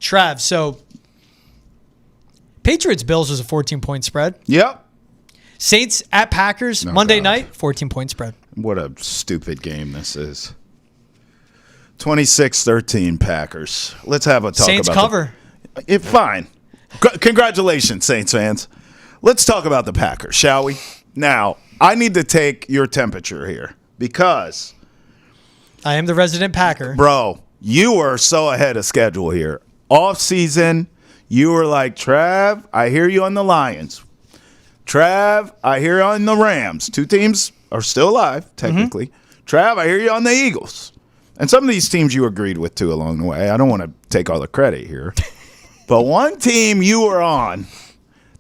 Trav, so Patriots-Bills was a 14-point spread. Yep. Saints at Packers, Monday night, 14-point spread. What a stupid game this is. 26-13 Packers. Let's have a talk Saints about cover. Fine. Congratulations, Saints fans. Let's talk about the Packers, shall we? Now, I need to take your temperature here because I am the resident Packer. Bro, you were so ahead of schedule here. Off season, you were like, Trav, I hear you on the Lions. Trav, I hear you on the Rams. Two teams are still alive, technically. Trav, I hear you on the Eagles. And some of these teams you agreed with, too, along the way. I don't want to take all the credit here. But one team you were on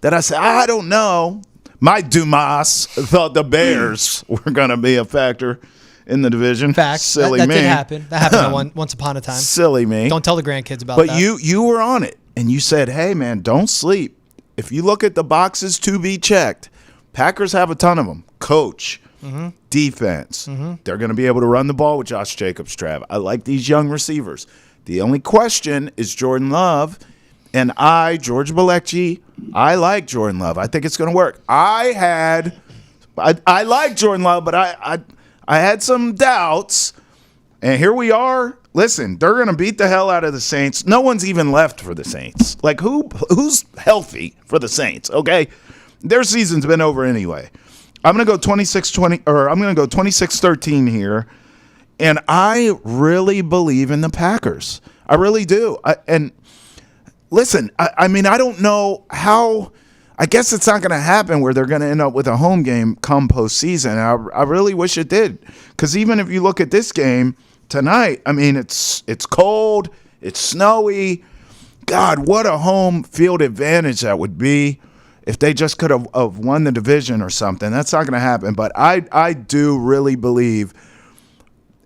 that I said, I don't know. My Dumas thought the Bears were going to be a factor in the division. Fact. Silly that me. did happen. That happened once upon a time. Silly me. Don't tell the grandkids about that. But you were on it, and you said, hey, man, don't sleep. If you look at the boxes to be checked, Packers have a ton of them. Coach, defense. They're going to be able to run the ball with Josh Jacobs, Trav. I like these young receivers. The only question is Jordan Love. And George Balekji, I like Jordan Love. I think it's going to work. I like Jordan Love, but I had some doubts. And here we are. Listen, they're going to beat the hell out of the Saints. No one's even left for the Saints. Like, who's healthy for the Saints, okay? Their season's been over anyway. I'm going to go 26-20, or I'm going to go 26-13 here. And I really believe in the Packers. I really do. Listen, I mean, I don't know how – I guess it's not going to happen where they're going to end up with a home game come postseason. I really wish it did because even if you look at this game tonight, I mean, it's cold, it's snowy. God, what a home field advantage that would be if they just could have won the division or something. That's not going to happen. But I do really believe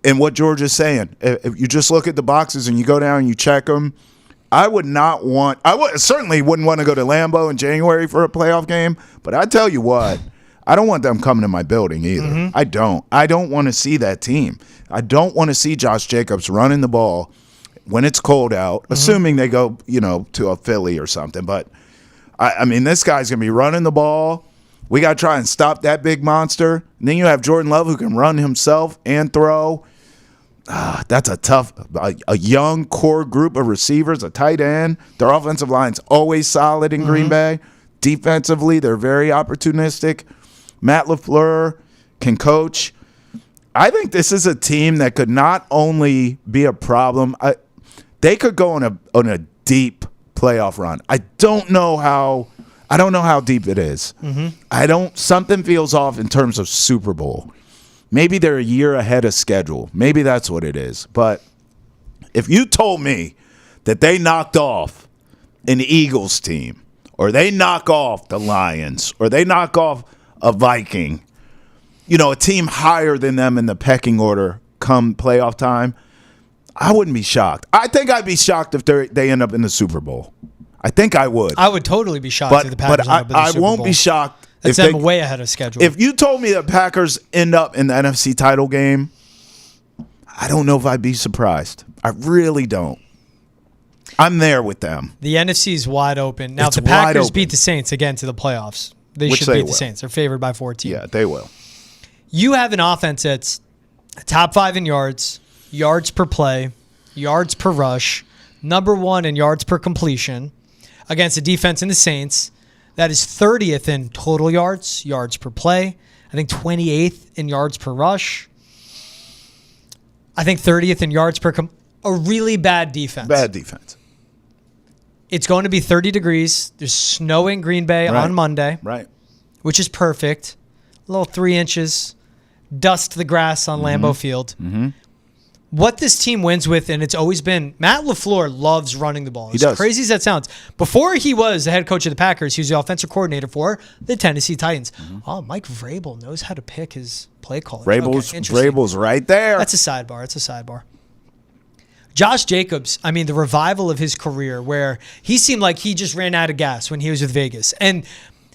in what George is saying. If you just look at the boxes and you go down and you check them, I certainly wouldn't want to go to Lambeau in January for a playoff game, but I tell you what, I don't want them coming to my building either. I don't want to see that team. I don't want to see Josh Jacobs running the ball when it's cold out, assuming they go, to a Philly or something. But, I mean, this guy's going to be running the ball. We got to try and stop that big monster. And then you have Jordan Love who can run himself and throw. That's a young core group of receivers, a tight end. Their offensive line's always solid in Green Bay. Defensively, they're very opportunistic. Matt LaFleur can coach. I think this is a team that could not only be a problem, they could go on a deep playoff run. I don't know how deep it is. Something feels off in terms of Super Bowl. Maybe they're a year ahead of schedule. Maybe that's what it is. But if you told me that they knocked off an Eagles team, or they knock off the Lions, or they knock off a Viking, a team higher than them in the pecking order come playoff time, I wouldn't be shocked. I think I'd be shocked if they end up in the Super Bowl. I think I would. I would totally be shocked if the Packers end up in the Super Bowl. I won't be shocked. That's them way ahead of schedule. If you told me the Packers end up in the NFC title game, I don't know if I'd be surprised. I really don't. I'm there with them. The NFC is wide open. Now, if the Packers beat the Saints again to the playoffs, they should beat the Saints. They're favored by 14. Yeah, they will. You have an offense that's top 5 in yards per play, yards per rush, number 1 in yards per completion against a defense in the Saints that is 30th in total yards per play. I think 28th in yards per rush. I think 30th in yards per a really bad defense. Bad defense. It's going to be 30 degrees. There's snow in Green Bay on Monday. Right. Which is perfect. A little 3 inches. Dust the grass on Lambeau Field. What this team wins with, and it's always been, Matt LaFleur loves running the ball. As crazy as that sounds. Before he was the head coach of the Packers, he was the offensive coordinator for the Tennessee Titans. Oh, Mike Vrabel knows how to pick his play calling. Vrabel's right there. That's a sidebar. Josh Jacobs, I mean, the revival of his career where he seemed like he just ran out of gas when he was with Vegas and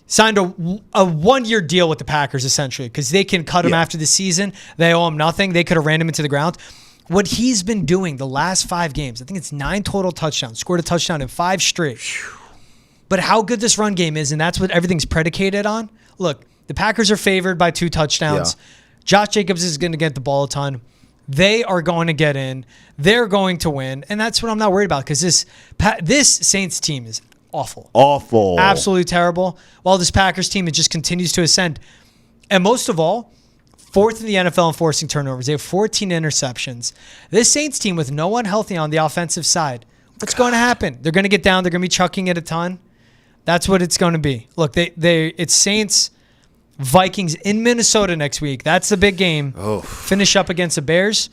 signed a 1-year deal with the Packers, essentially, because they can cut him after the season. They owe him nothing. They could have ran him into the ground. what he's been doing the last 5 games, I think it's 9 total touchdowns, scored a touchdown in 5 straight. But how good this run game is, and that's what everything's predicated on. Look, the Packers are favored by 2 touchdowns. Yeah. Josh Jacobs is going to get the ball a ton. They are going to get in. They're going to win. And that's what I'm not worried about, because this Saints team is awful. Awful. Absolutely terrible. While this Packers team, it just continues to ascend. And most of all, 4th in the NFL in forcing turnovers. They have 14 interceptions. This Saints team with no one healthy on the offensive side, what's going to happen? They're going to get down. They're going to be chucking it a ton. That's what it's going to be. Look, it's Saints, Vikings in Minnesota next week. That's the big game. Oh. Finish up against the Bears.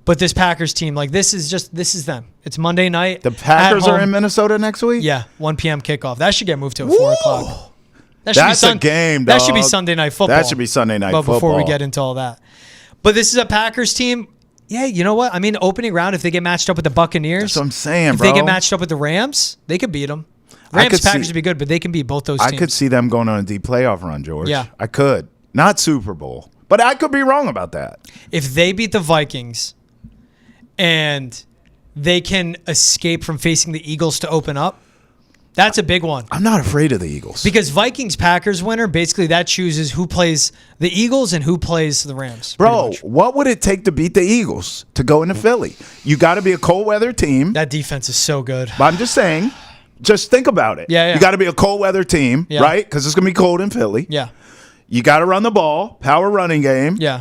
But this Packers team, like, this is them. It's Monday night. The Packers are in Minnesota next week? Yeah, 1 p.m. kickoff. That should get moved to 4 o'clock. That's a game, dog. That should be Sunday Night Football. That should be Sunday Night Football. But before we get into all that. But this is a Packers team. Yeah, you know what? I mean, opening round, if they get matched up with the Buccaneers. That's what I'm saying, if bro. If they get matched up with the Rams, they could beat them. Packers would be good, but they can beat both those teams. I could see them going on a deep playoff run, George. Yeah. I could. Not Super Bowl. But I could be wrong about that. If they beat the Vikings and they can escape from facing the Eagles to open up, that's a big one. I'm not afraid of the Eagles. Because Vikings-Packers winner, basically that chooses who plays the Eagles and who plays the Rams. Bro, what would it take to beat the Eagles to go into Philly? You got to be a cold weather team. That defense is so good. But I'm just saying, just think about it. Yeah. You got to be a cold weather team, right? Because it's going to be cold in Philly. Yeah. You got to run the ball, power running game. Yeah.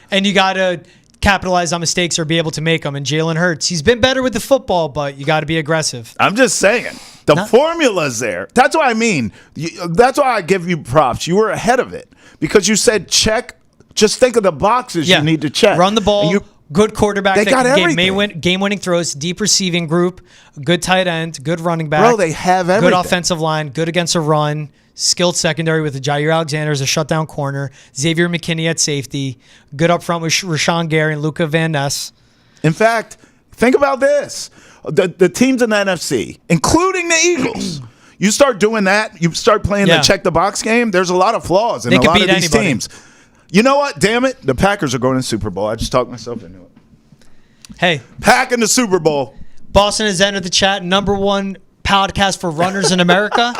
And you got to capitalize on mistakes or be able to make them. And Jalen Hurts, he's been better with the football, but you got to be aggressive. I'm just saying. The formula's there. That's what I mean. That's why I give you props. You were ahead of it because you said check. Just think of the boxes you need to check. Run the ball. Good quarterback. They got everything. Game-winning throws, deep receiving group, good tight end, good running back. Bro, they have everything. Good offensive line, good against a run, skilled secondary with Jair Alexander as a shutdown corner, Xavier McKinney at safety, good up front with Rashawn Gary and Luka Van Ness. In fact, think about this. The teams in the NFC, including the Eagles, you start doing that, you start playing the check-the-box game, there's a lot of flaws in a lot of these teams. You know what? Damn it. The Packers are going to the Super Bowl. I just talked myself into it. Hey. Pack in the Super Bowl. Boston has entered the chat. #1 podcast for runners in America.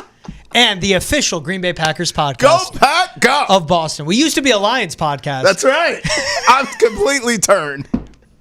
And the official Green Bay Packers podcast. Go, Pack, go. Of Boston. We used to be a Lions podcast. That's right. I've completely turned.